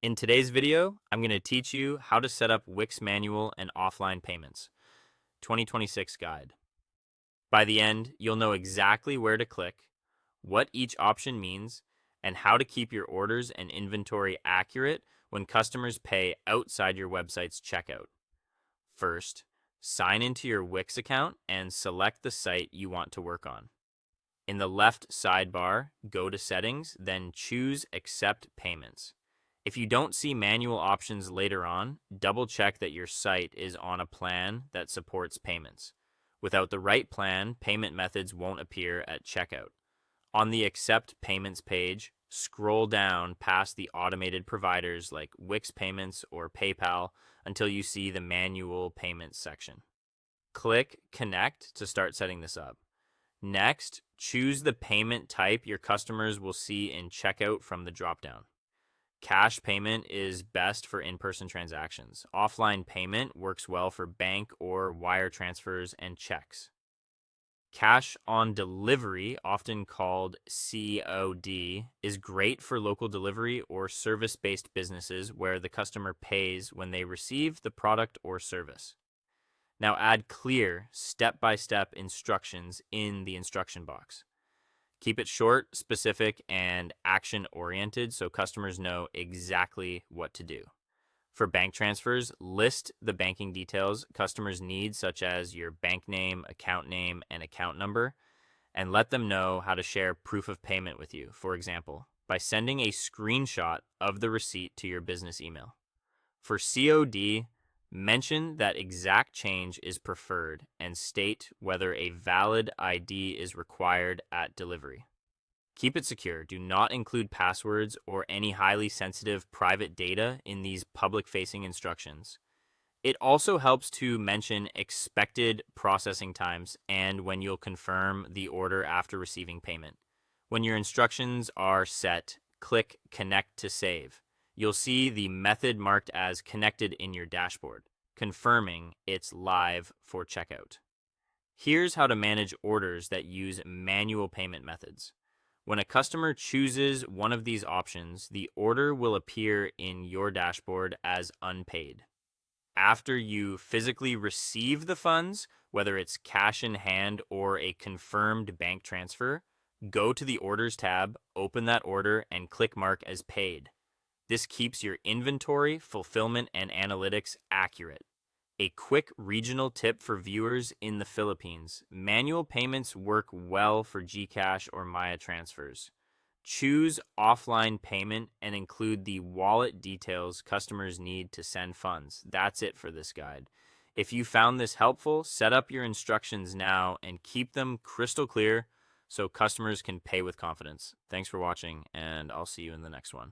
In today's video, I'm going to teach you how to set up Wix manual and offline payments. 2026 guide. By the end, you'll know exactly where to click, what each option means, and how to keep your orders and inventory accurate when customers pay outside your website's checkout. First, sign into your Wix account and select the site you want to work on. In the left sidebar, go to Settings, then choose Accept Payments. If you don't see manual options later on, double check that your site is on a plan that supports payments. Without the right plan, payment methods won't appear at checkout. On the Accept Payments page, scroll down past the automated providers like Wix Payments or PayPal until you see the manual payments section. Click Connect to start setting this up. Next, choose the payment type your customers will see in checkout from the dropdown. Cash payment is best for in-person transactions. Offline payment works well for bank or wire transfers and checks. Cash on delivery, often called COD, is great for local delivery or service-based businesses where the customer pays when they receive the product or service. Now add clear, step-by-step instructions in the instruction box. Keep it short, specific, and action-oriented so customers know exactly what to do. For bank transfers, list the banking details customers need, such as your bank name, and account number, and let them know how to share proof of payment with you, for example, by sending a screenshot of the receipt to your business email. For COD, mention that exact change is preferred and state whether a valid ID is required at delivery. Keep it secure. Do not include passwords or any highly sensitive private data in these public-facing instructions. It also helps to mention expected processing times and when you'll confirm the order after receiving payment. When your instructions are set, click Connect to save. You'll see the method marked as connected in your dashboard, confirming it's live for checkout. Here's how to manage orders that use manual payment methods. When a customer chooses one of these options, the order will appear in your dashboard as unpaid. After you physically receive the funds, whether it's cash in hand or a confirmed bank transfer, go to the Orders tab, open that order, and click Mark as paid. This keeps your inventory, fulfillment, and analytics accurate. A quick regional tip for viewers in the Philippines. Manual payments work well for Gcash or Maya transfers. Choose offline payment and include the wallet details customers need to send funds. That's it for this guide. If you found this helpful, set up your instructions now and keep them crystal clear so customers can pay with confidence. Thanks for watching, and I'll see you in the next one.